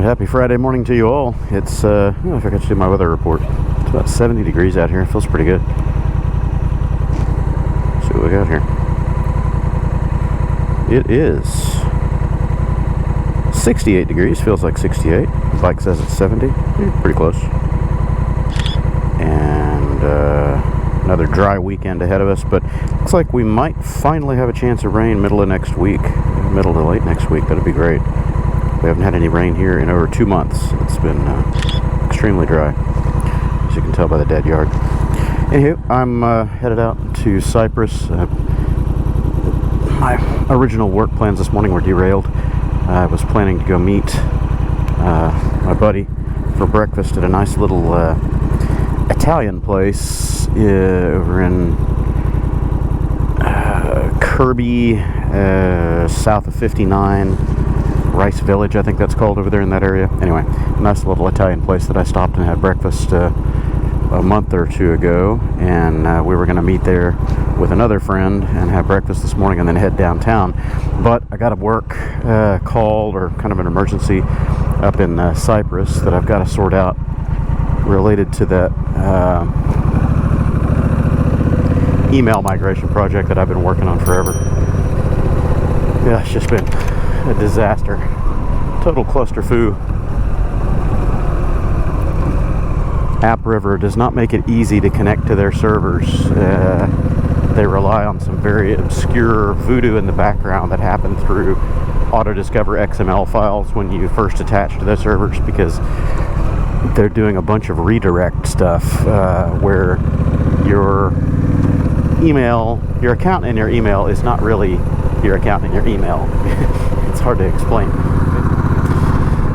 happy Friday morning to you all. It's, I forgot to do my weather report. It's about 70 degrees out here. It feels pretty good. Let's see what we got here. It is 68 degrees. Feels like 68. The bike says it's 70. Pretty close. And another dry weekend ahead of us, but looks like we might finally have a chance of rain middle of next week. Middle to late next week. That'd be great. We haven't had any rain here in over 2 months. It's been extremely dry, as you can tell by the dead yard. Anywho, I'm headed out to Cypress. My original work plans this morning were derailed. I was planning to go meet my buddy for breakfast at a nice little Italian place over in Kirby, south of 59. Rice Village, I think that's called over there in that area. Anyway, nice little Italian place that I stopped and had breakfast a month or two ago, and we were going to meet there with another friend and have breakfast this morning and then head downtown. But I got a work call, or kind of an emergency, up in Cypress that I've got to sort out related to that email migration project that I've been working on forever. Yeah, it's just been a disaster. Total clusterfoo. AppRiver does not make it easy to connect to their servers. They rely on some very obscure voodoo in the background that happened through auto-discover XML files when you first attach to their servers, because they're doing a bunch of redirect stuff where your email, your account in your email is not really your account in your email. It's hard to explain.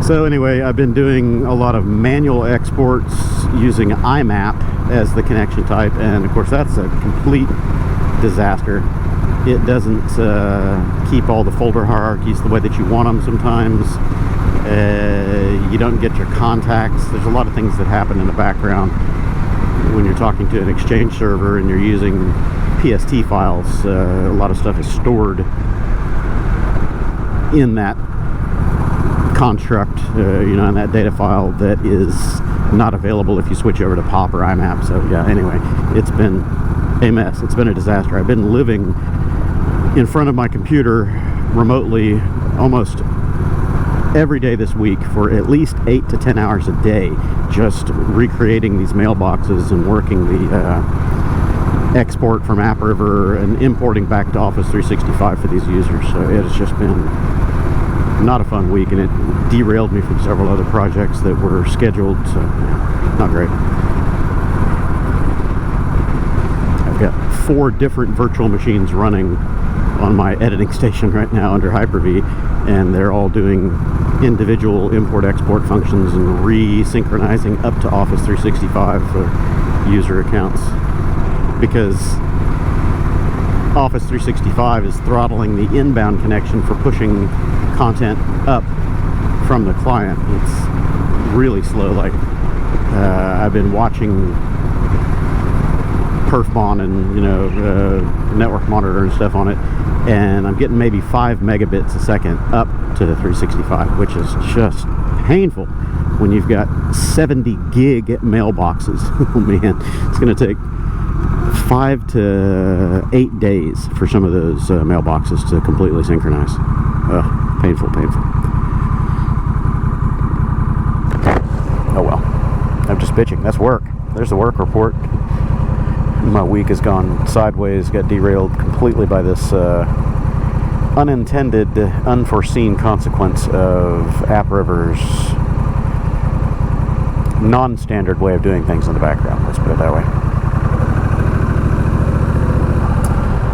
So anyway, I've been doing a lot of manual exports using IMAP as the connection type, and of course that's a complete disaster. It doesn't keep all the folder hierarchies the way that you want them sometimes. You don't get your contacts. There's a lot of things that happen in the background when you're talking to an Exchange server and you're using PST files. A lot of stuff is stored in that construct, in that data file that is not available if you switch over to POP or IMAP. So yeah, anyway, it's been a mess. It's been a disaster. I've been living in front of my computer remotely almost every day this week for at least 8 to 10 hours a day, just recreating these mailboxes and working the export from AppRiver and importing back to Office 365 for these users. So it has just been not a fun week, and it derailed me from several other projects that were scheduled, so not great. I've got 4 different virtual machines running on my editing station right now under Hyper-V, and they're all doing individual import-export functions and re-synchronizing up to Office 365 for user accounts, because Office 365 is throttling the inbound connection for pushing content up from the client. It's really slow. Like I've been watching Perfbon and network monitor and stuff on it, and I'm getting maybe 5 megabits a second up to the 365, which is just painful when you've got 70 gig mailboxes. Oh man, it's going to take 5 to 8 days for some of those mailboxes to completely synchronize. Painful. Oh well, I'm just bitching. That's work. There's the work report. My week has gone sideways, got derailed completely by this unintended, unforeseen consequence of AppRiver's non-standard way of doing things in the background. Let's put it that way.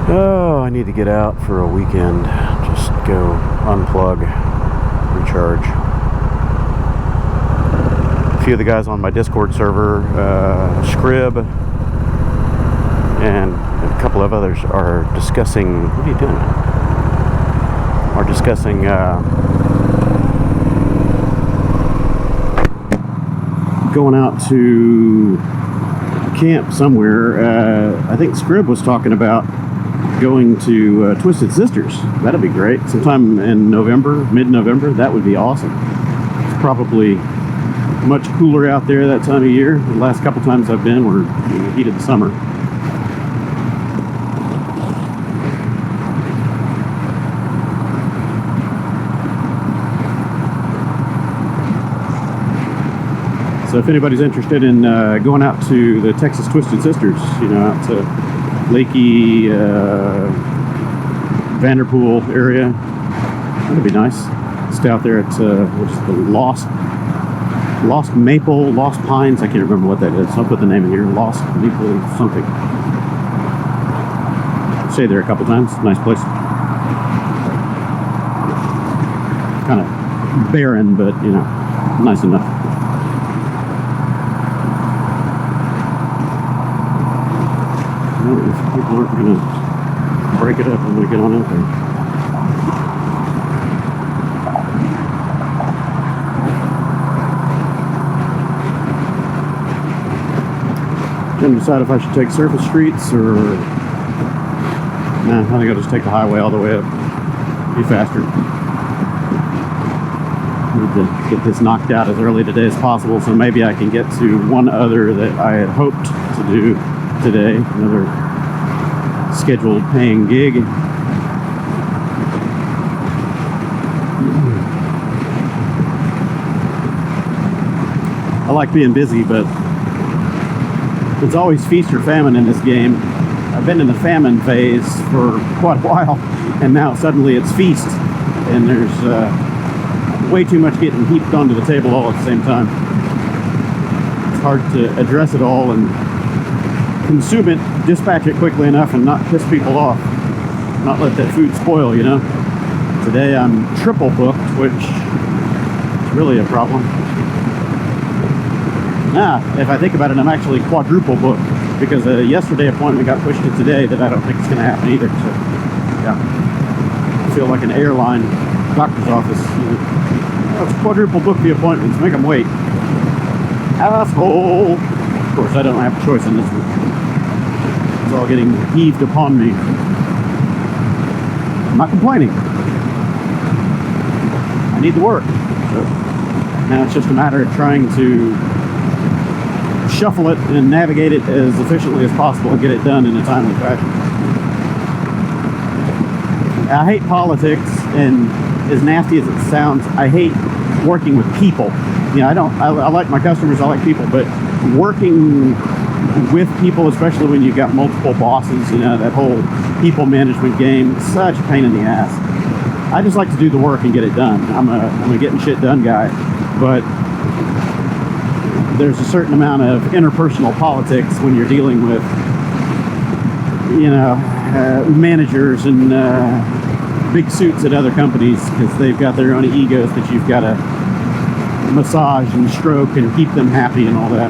Oh, I need to get out for a weekend. Just go unplug, recharge. A few of the guys on my Discord server, Scrib, and a couple of others are discussing, what are you doing? Are discussing going out to camp somewhere. I think Scrib was talking about going to Twisted Sisters. That'd be great. Sometime in November, mid-November. That would be awesome. probably much cooler out there that time of year. The last couple times I've been were in the heat of the summer. So if anybody's interested in going out to the Texas Twisted Sisters, you know, out to Lakey, Vanderpool area, that'd be nice. Stay out there at what's the Lost Maple, Lost Pines. I can't remember what that is. I'll put the name in here. Lost Maple something. Stay there a couple times. Nice place. Kind of barren, but you know, nice enough. If people aren't going to break it up when we get on out there. Couldn't decide if I should take surface streets or... Nah, I think I'll just take the highway all the way up. Be faster. Need to get this knocked out as early today as possible, so maybe I can get to one other that I had hoped to do today, another scheduled paying gig. I like being busy, but it's always feast or famine in this game. I've been in the famine phase for quite a while, and now suddenly it's feast, and there's way too much getting heaped onto the table all at the same time. It's hard to address it all and consume it, dispatch it quickly enough and not piss people off. Not let that food spoil, you know. Today I'm triple booked, which is really a problem. If I think about it, I'm actually quadruple booked because a yesterday appointment got pushed to today that I don't think is going to happen either. So, yeah. I feel like an airline doctor's office. You know. Let's quadruple book the appointments, make them wait. Asshole! Of course, I don't have a choice in this one. It's all getting heaved upon me. I'm not complaining. I need the work. So now it's just a matter of trying to shuffle it and navigate it as efficiently as possible and get it done in a timely fashion. I hate politics, and as nasty as it sounds, I hate working with people. You know, I like my customers, I like people, but working with people, especially when you've got multiple bosses, you know, that whole people management game, is such a pain in the ass. I just like to do the work and get it done. I'm a getting shit done guy, but there's a certain amount of interpersonal politics when you're dealing with, you know, managers and big suits at other companies, because they've got their own egos that you've got to massage and stroke and keep them happy and all that.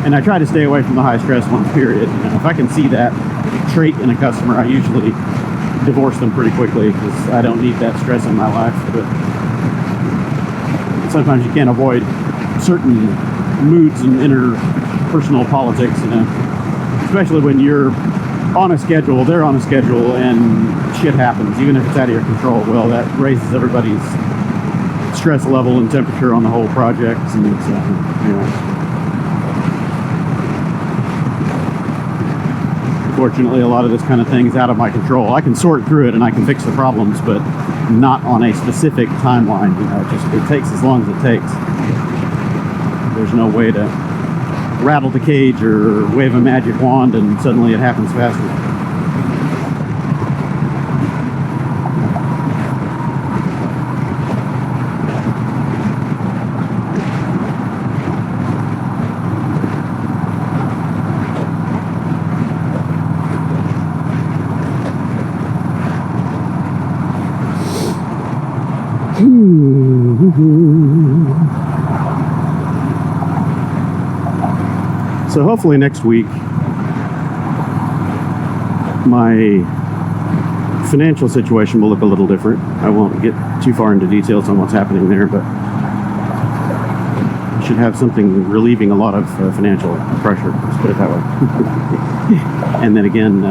And I try to stay away from the high stress ones, period. You know, if I can see that trait in a customer, I usually divorce them pretty quickly because I don't need that stress in my life. But sometimes you can't avoid certain moods and interpersonal politics, you know, especially when you're on a schedule, they're on a schedule, and shit happens, even if it's out of your control. Well, that raises everybody's stress level and temperature on the whole project, and it's, you know. Fortunately, a lot of this kind of thing is out of my control. I can sort through it and I can fix the problems, but not on a specific timeline. You know, it takes as long as it takes. There's no way to rattle the cage or wave a magic wand and suddenly it happens faster. So hopefully next week my financial situation will look a little different. I won't get too far into details on what's happening there, but I should have something relieving a lot of financial pressure, let's put it that way. And then again,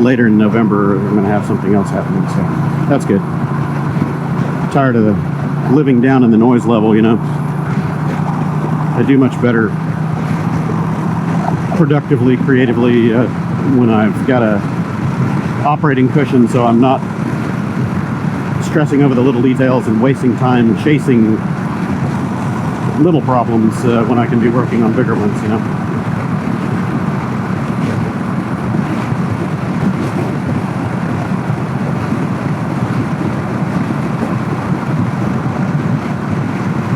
later in November, I'm going to have something else happening, so that's good. I'm tired of living down in the noise level, you know. I do much better productively, creatively when I've got a operating cushion, so I'm not stressing over the little details and wasting time chasing little problems when I can be working on bigger ones, you know.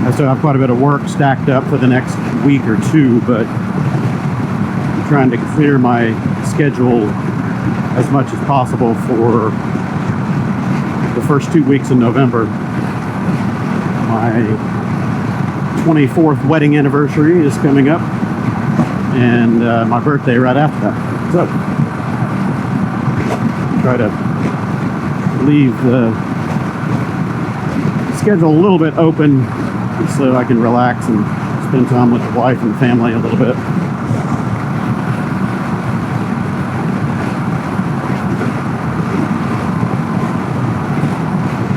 I still have quite a bit of work stacked up for the next week or two, but I'm trying to clear my schedule as much as possible for the first 2 weeks in November. My 24th wedding anniversary is coming up, and my birthday right after that. So, try to leave the schedule a little bit open so I can relax and spend time with the wife and family a little bit.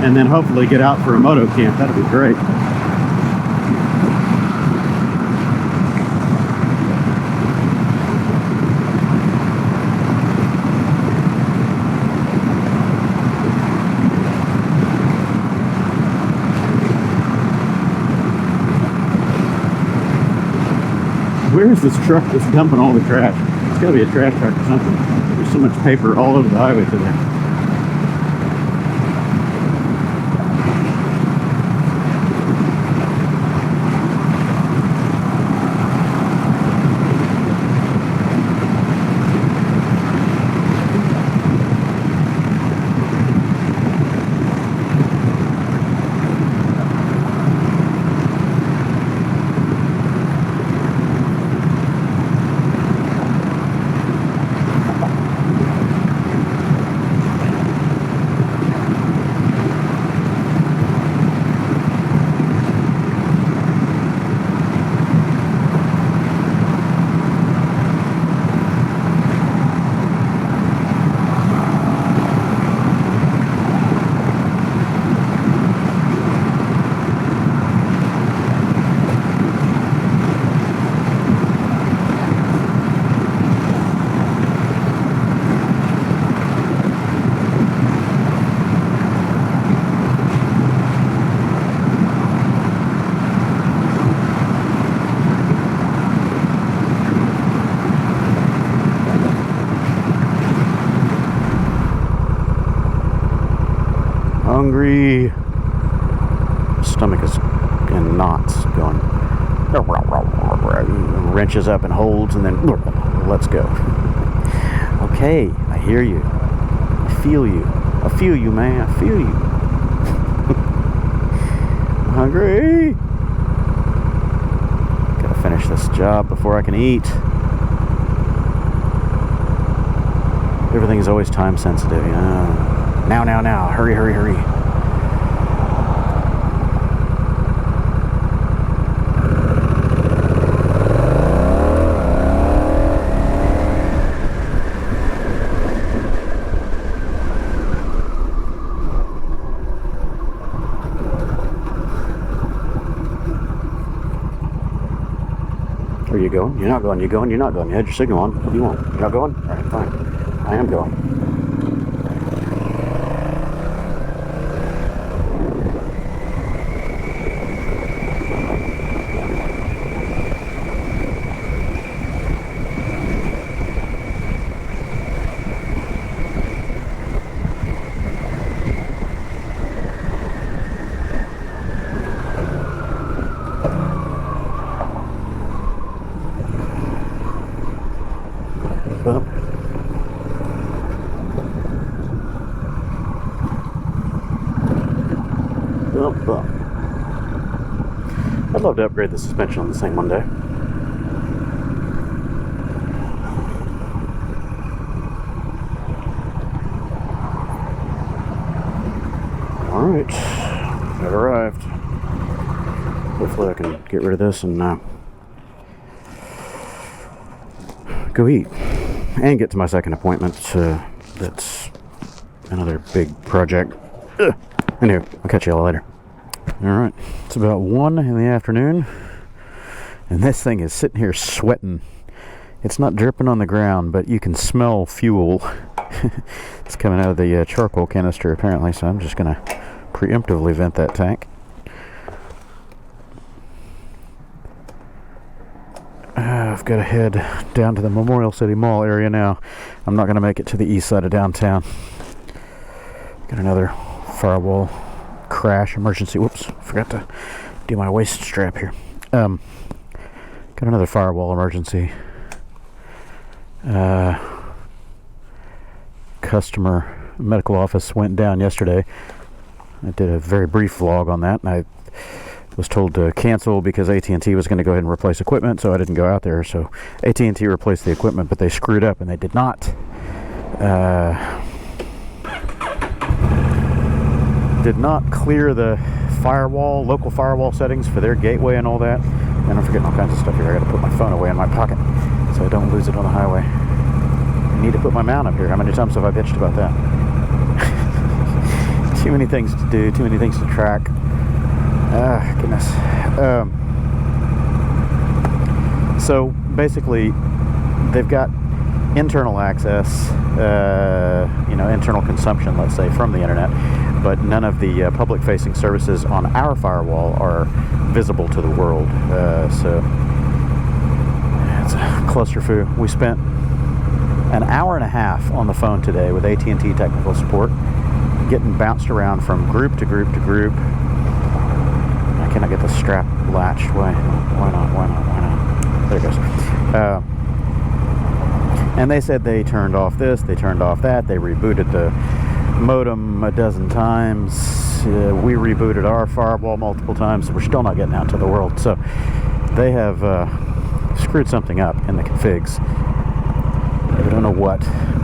And then hopefully get out for a motocamp. That'd be great. Where's this truck that's dumping all the trash? It's gotta be a trash truck or something. There's so much paper all over the highway today. Hungry. Stomach is in knots going. Wrenches up and holds and then let's go. Okay, I hear you. I feel you. I feel you, man. I feel you. I'm hungry. Gotta finish this job before I can eat. Everything is always time sensitive, you know. Now. Hurry. Are you going? You're not going. You're going. You're not going. You had your signal on. What do you want? You're not going? All right, fine. I am going. I'd love to upgrade the suspension on this thing one day. Alright, I've arrived. Hopefully I can get rid of this and go eat. And get to my second appointment. That's another big project. Anyway, I'll catch you all later. Alright, it's about 1 in the afternoon, And this thing is sitting here sweating. It's not dripping on the ground, but you can smell fuel. It's coming out of the charcoal canister apparently, so I'm just going to preemptively vent that tank. I've got to head down to the Memorial City Mall area now. I'm not going to make it to the east side of downtown. Got another firewall crash emergency. Whoops, forgot to do my waist strap here. Got another firewall emergency. Customer medical office went down yesterday. I did a very brief vlog on that, and I was told to cancel because AT&T was going to go ahead and replace equipment, so I didn't go out there. So AT&T replaced the equipment, but they screwed up and they did not clear the firewall, local firewall settings for their gateway and all that. And I'm forgetting all kinds of stuff here. I got to put my phone away in my pocket so I don't lose it on the highway. I need to put my mount up here. How many times have I bitched about that? Too many things to do, too many things to track. Goodness. So basically, they've got internal access, internal consumption, let's say, from the internet, but none of the public-facing services on our firewall are visible to the world. So it's a clusterfuck. We spent an hour and a half on the phone today with AT&T technical support, getting bounced around from group to group to group. Why can't I get the strap latched? Why not? There it goes. And they said they turned off this, they turned off that, they rebooted the modem a dozen times. We rebooted our firewall multiple times. We're still not getting out to the world. So they have screwed something up in the configs. I don't know what,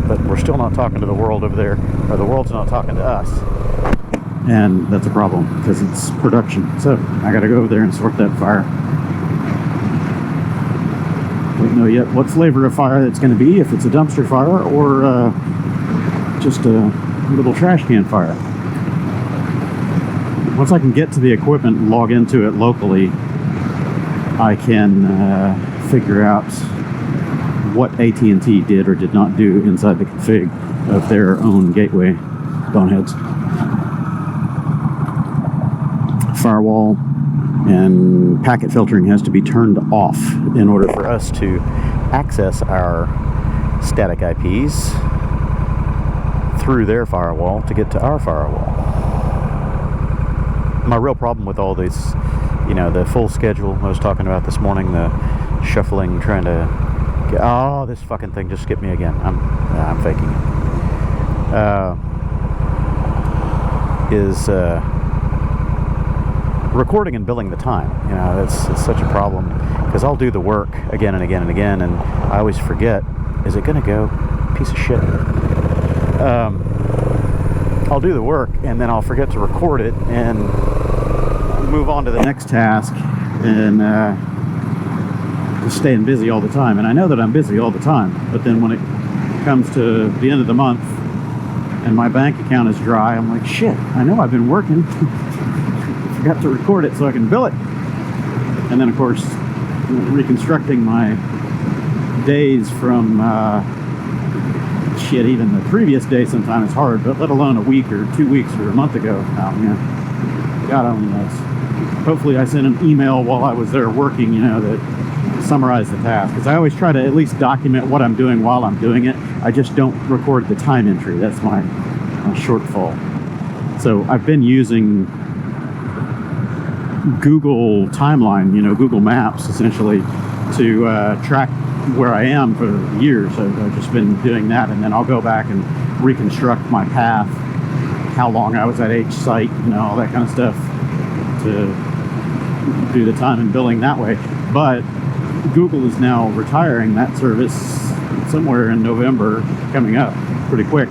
but we're still not talking to the world over there, or the world's not talking to us. And that's a problem, because it's production. So I gotta go over there and sort that fire. Don't know yet what flavor of fire it's going to be, if it's a dumpster fire or just a little trash can fire. Once I can get to the equipment and log into it locally, I can figure out what AT&T did or did not do inside the config of their own gateway boneheads. Firewall and packet filtering has to be turned off in order for us to access our static IPs through their firewall to get to our firewall. My real problem with all this, the full schedule I was talking about this morning, the shuffling, trying to get, this fucking thing just skipped me again. I'm faking it. Is recording and billing the time. It's such a problem, because I'll do the work again and again and again, and I always forget, is it gonna go? Piece of shit. I'll do the work and then I'll forget to record it and move on to the next task, and just staying busy all the time. And I know that I'm busy all the time, but then when it comes to the end of the month and my bank account is dry, I'm like, shit, I know I've been working. Forgot to record it so I can bill it. And then of course reconstructing my days from even the previous day sometimes is hard, but let alone a week or 2 weeks or a month ago. God only knows. Hopefully I sent an email while I was there working, that summarized the task, because I always try to at least document what I'm doing while I'm doing it. I just don't record the time entry. That's my shortfall. So I've been using Google Timeline, Google Maps, essentially, to track where I am for years. I've just been doing that, and then I'll go back and reconstruct my path, how long I was at each site, all that kind of stuff, to do the time and billing that way. But Google is now retiring that service somewhere in November, coming up pretty quick,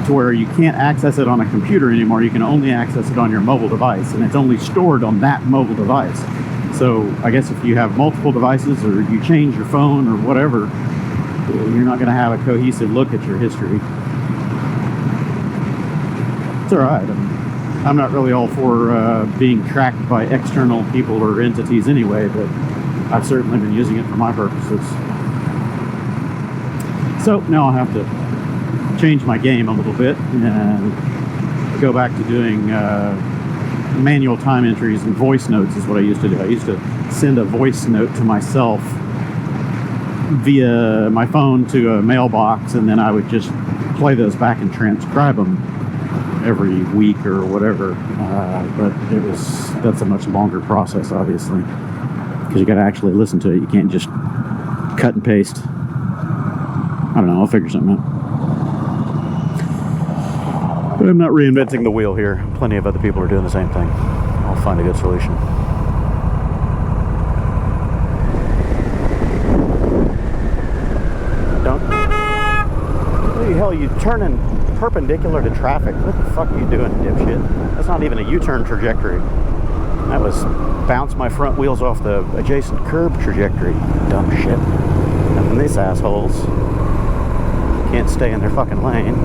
to where you can't access it on a computer anymore. You can only access it on your mobile device, and it's only stored on that mobile device. So I guess if you have multiple devices, or you change your phone or whatever, you're not going to have a cohesive look at your history. It's all right. I'm not really all for being tracked by external people or entities anyway, but I've certainly been using it for my purposes. So now I'll have to change my game a little bit and go back to doing manual time entries and voice notes is what I used to do. I used to send a voice note to myself via my phone to a mailbox, and then I would just play those back and transcribe them every week or whatever. But that's a much longer process, obviously, because you got to actually listen to it. You can't just cut and paste. I don't know, I'll figure something out. But I'm not reinventing the wheel here. Plenty of other people are doing the same thing. I'll find a good solution. Holy hell, you turning perpendicular to traffic. What the fuck are you doing, dipshit? That's not even a U-turn trajectory. That was bounce my front wheels off the adjacent curb trajectory. Dumb shit. And then these assholes can't stay in their fucking lane.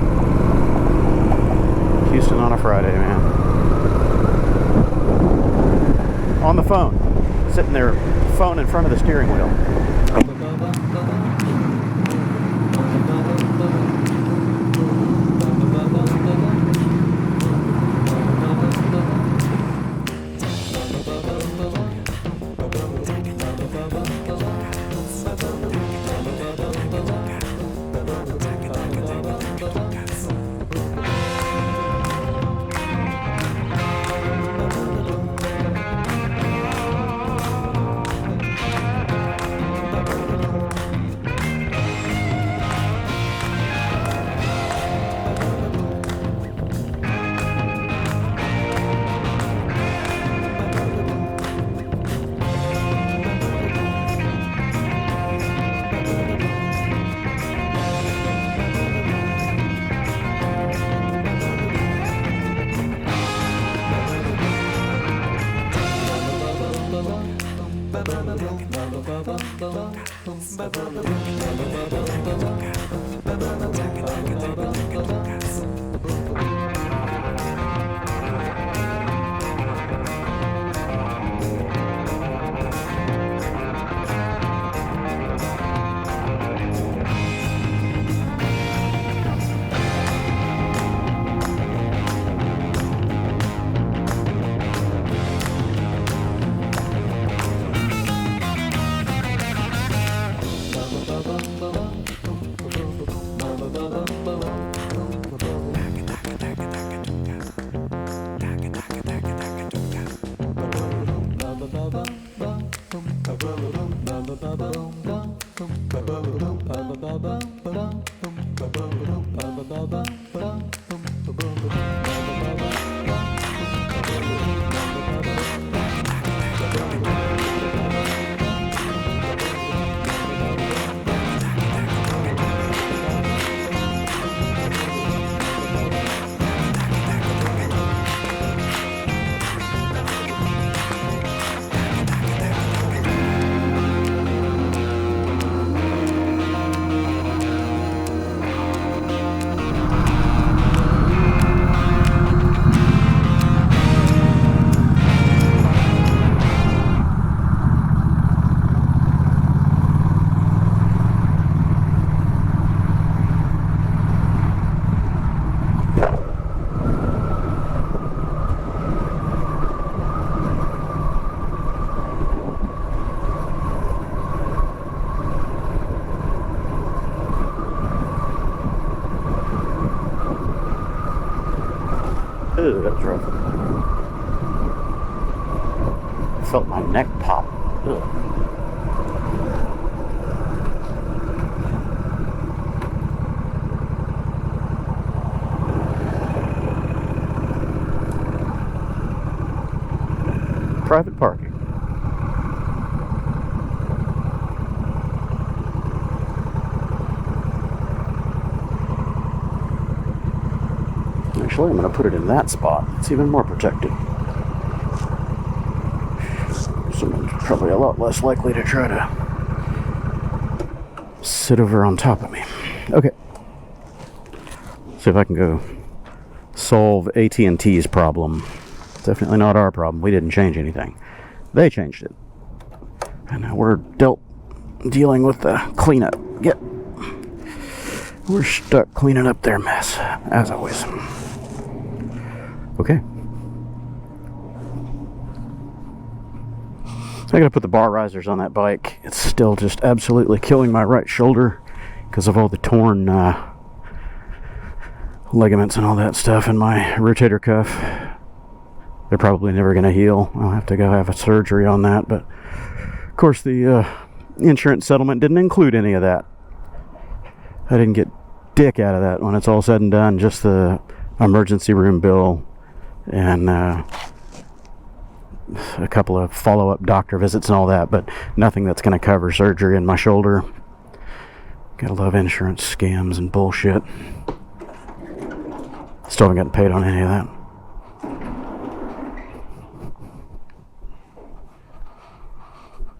Houston on a Friday, man. On the phone. Sitting there, phone in front of the steering wheel. Ew, that's rough. I felt my neck pop. Ugh. Private parking. Actually, I'm going to put it in that spot. It's even more protected. Someone's probably a lot less likely to try to sit over on top of me. Okay. See if I can go solve AT&T's problem. Definitely not our problem. We didn't change anything. They changed it. And now we're dealing with the cleanup. We're stuck cleaning up their mess, as always. Okay. So I gotta put the bar risers on that bike. It's still just absolutely killing my right shoulder because of all the torn ligaments and all that stuff in my rotator cuff. They're probably never gonna heal. I'll have to go have a surgery on that, but of course the insurance settlement didn't include any of that. I didn't get dick out of that when it's all said and done. Just the emergency room bill and a couple of follow-up doctor visits and all that, but nothing that's going to cover surgery in my shoulder. Gotta love insurance scams and bullshit. Still haven't gotten paid on any of that.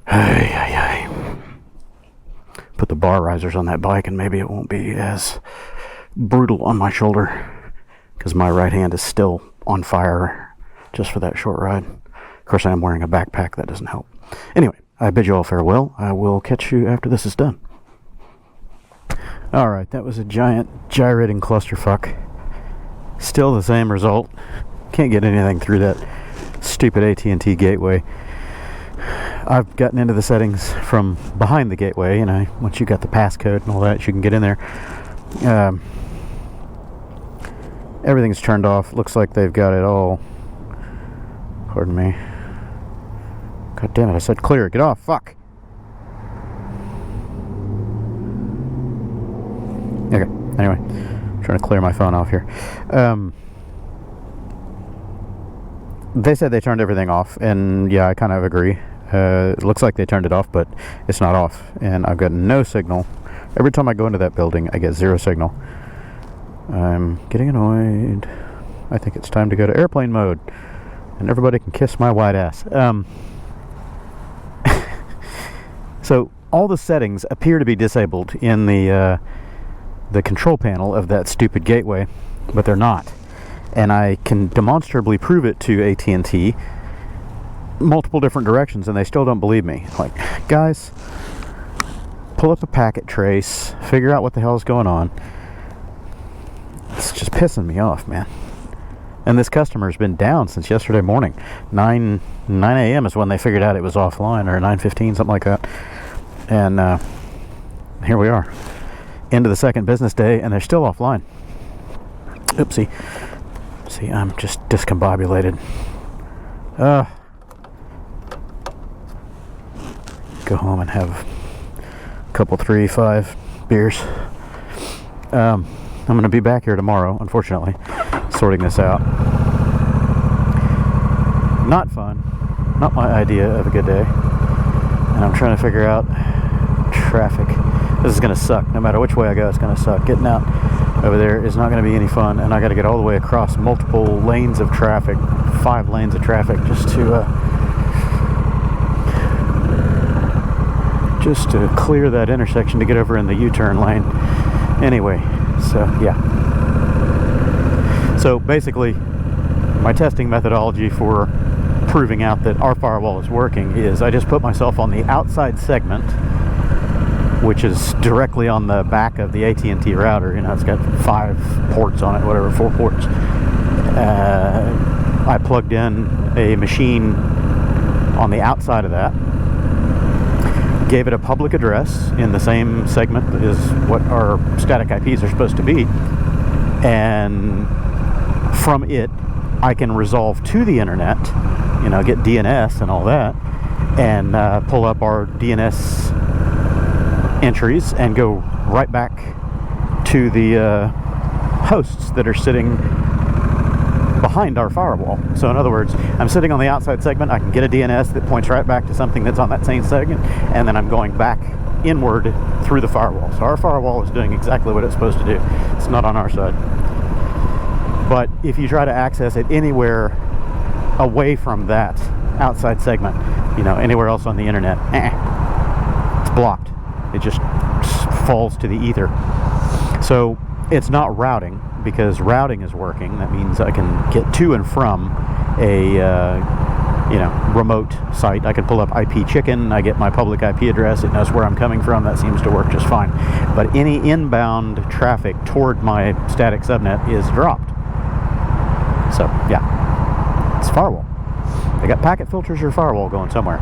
Hey. Put the bar risers on that bike and maybe it won't be as brutal on my shoulder because my right hand is still on fire just for that short ride. Of course, I am wearing a backpack. That doesn't help. Anyway, I bid you all farewell. I will catch you after this is done. Alright, that was a giant gyrating clusterfuck. Still the same result. Can't get anything through that stupid AT&T gateway. I've gotten into the settings from behind the gateway, and once you got the passcode and all that, you can get in there. Everything's turned off. Looks like they've got it all. Pardon me. God damn it, I said clear. Get off. Fuck. Okay, anyway. I'm trying to clear my phone off here. They said they turned everything off, and yeah, I kind of agree. It looks like they turned it off, but it's not off, and I've got no signal. Every time I go into that building, I get zero signal. I'm getting annoyed. I think it's time to go to airplane mode, and everybody can kiss my white ass. So all the settings appear to be disabled in the control panel of that stupid gateway, but they're not. And I can demonstrably prove it to AT&T multiple different directions, and they still don't believe me. Like, guys, pull up a packet trace, figure out what the hell is going on. It's just pissing me off, man. And this customer's been down since yesterday morning. 9 a.m. is when they figured out it was offline, or 9:15, something like that. And here we are, into the second business day, and they're still offline. Oopsie. See, I'm just discombobulated. Go home and have a couple, 3, 5 beers. I'm going to be back here tomorrow, unfortunately, sorting this out. Not fun. Not my idea of a good day. And I'm trying to figure out traffic. This is going to suck. No matter which way I go, it's going to suck. Getting out over there is not going to be any fun, and I got to get all the way across multiple lanes of traffic, 5 lanes of traffic, just to clear that intersection to get over in the U-turn lane. Anyway, so yeah. So basically, my testing methodology for proving out that our firewall is working is I just put myself on the outside segment, which is directly on the back of the AT&T router. It's got 5 ports on it, whatever, 4 ports. I plugged in a machine on the outside of that, gave it a public address in the same segment that is what our static IPs are supposed to be, and from it I can resolve to the internet, get DNS and all that, and pull up our DNS entries and go right back to the hosts that are sitting behind our firewall. So in other words, I'm sitting on the outside segment, I can get a DNS that points right back to something that's on that same segment, and then I'm going back inward through the firewall. So our firewall is doing exactly what it's supposed to do. It's not on our side. But if you try to access it anywhere away from that outside segment, anywhere else on the internet, it's blocked. It just falls to the ether. So it's not routing, because routing is working. That means I can get to and from a remote site. I can pull up IP chicken, I get my public IP address, it knows where I'm coming from, that seems to work just fine. But any inbound traffic toward my static subnet is dropped. So, yeah, it's firewall. They got packet filters or firewall going somewhere.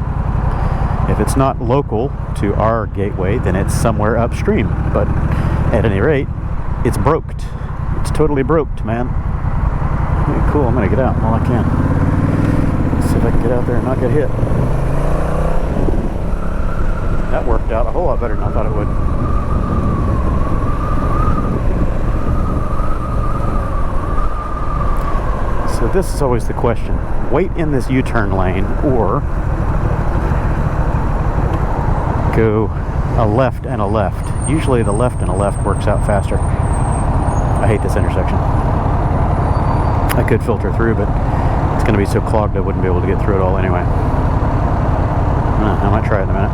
If it's not local to our gateway, then it's somewhere upstream. But at any rate, it's broked. It's totally broked, man. Okay, cool, I'm gonna get out while I can. Let's see if I can get out there and not get hit. That worked out a whole lot better than I thought it would. So this is always the question. Wait in this U-turn lane or go a left and a left. Usually the left and a left works out faster. I hate this intersection. I could filter through, but it's going to be so clogged I wouldn't be able to get through it all anyway. I might try it in a minute.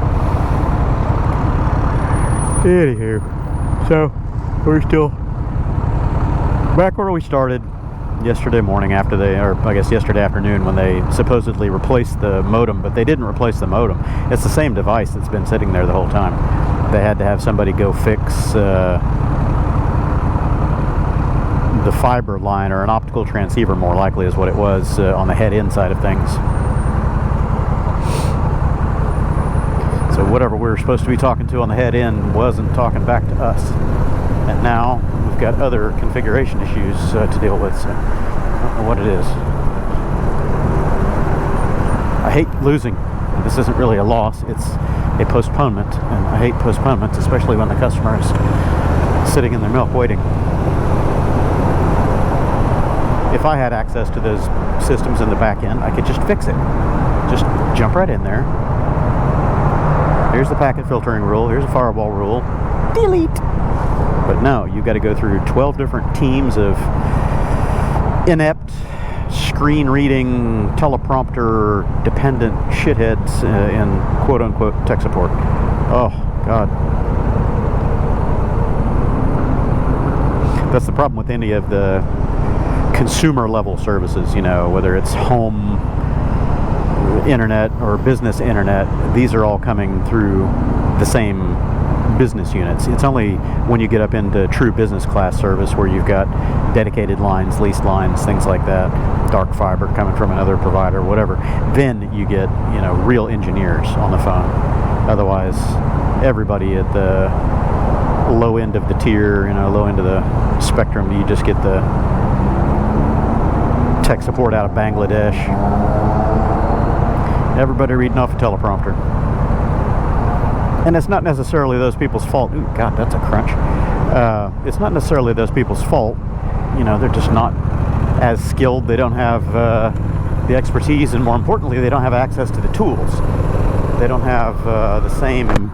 Anywho, so we're still back where we started yesterday morning after yesterday afternoon when they supposedly replaced the modem, but they didn't replace the modem. It's the same device that's been sitting there the whole time. They had to have somebody go fix the fiber line, or an optical transceiver more likely is what it was, on the head-in side of things. So whatever we were supposed to be talking to on the head-in wasn't talking back to us. And now we've got other configuration issues to deal with, so I don't know what it is. I hate losing. This isn't really a loss, it's a postponement, and I hate postponements, especially when the customer is sitting in their milk waiting. If I had access to those systems in the back end, I could just fix it. Just jump right in there. Here's the packet filtering rule, here's a firewall rule, delete! But no, you've got to go through 12 different teams of inept, screen-reading, teleprompter dependent shitheads in quote-unquote tech support. Oh, God. That's the problem with any of the consumer-level services, whether it's home internet or business internet. These are all coming through the same business units. It's only when you get up into true business class service where you've got dedicated lines, leased lines, things like that, dark fiber coming from another provider, whatever, then you get real engineers on the phone. Otherwise, everybody at the low end of the tier, low end of the spectrum, you just get the tech support out of Bangladesh. Everybody reading off a teleprompter. And it's not necessarily those people's fault. Ooh, God, that's a crunch. It's not necessarily those people's fault. They're just not as skilled. They don't have the expertise, and more importantly, they don't have access to the tools. They don't have the same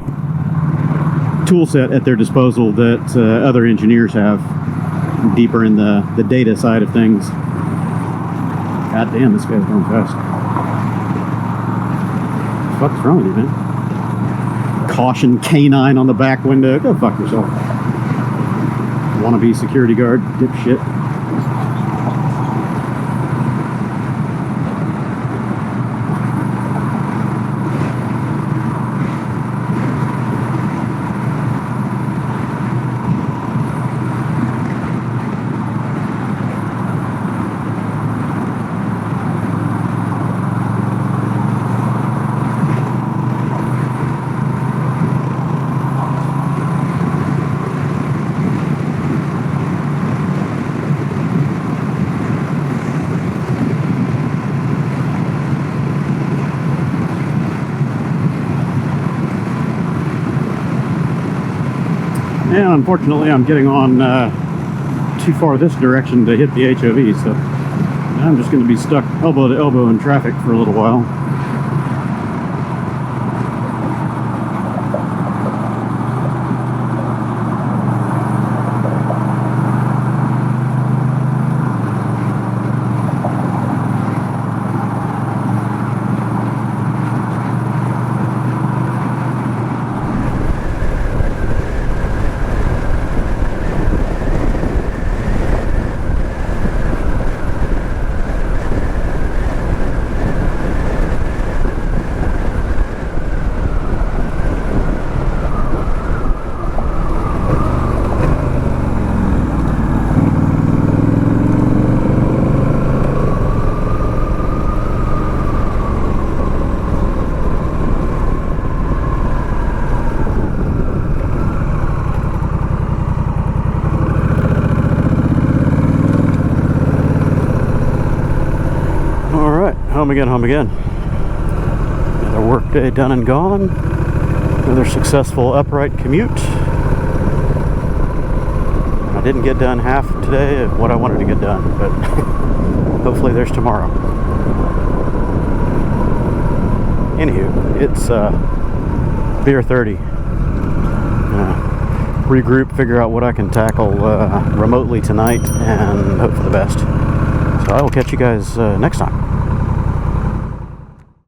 tool set at their disposal that other engineers have deeper in the data side of things. God damn, this guy's going fast. What the fuck's wrong with you, man? Caution canine on the back window. Go fuck yourself. Wannabe security guard, dipshit. And unfortunately, I'm getting on too far this direction to hit the HOV, so I'm just going to be stuck elbow to elbow in traffic for a little while. home again, home again. Another work day done and gone. Another successful upright commute. I didn't get done half today of what I wanted to get done, but hopefully there's tomorrow. Anywho, it's beer 30. Regroup, figure out what I can tackle remotely tonight, and hope for the best. So I will catch you guys next time.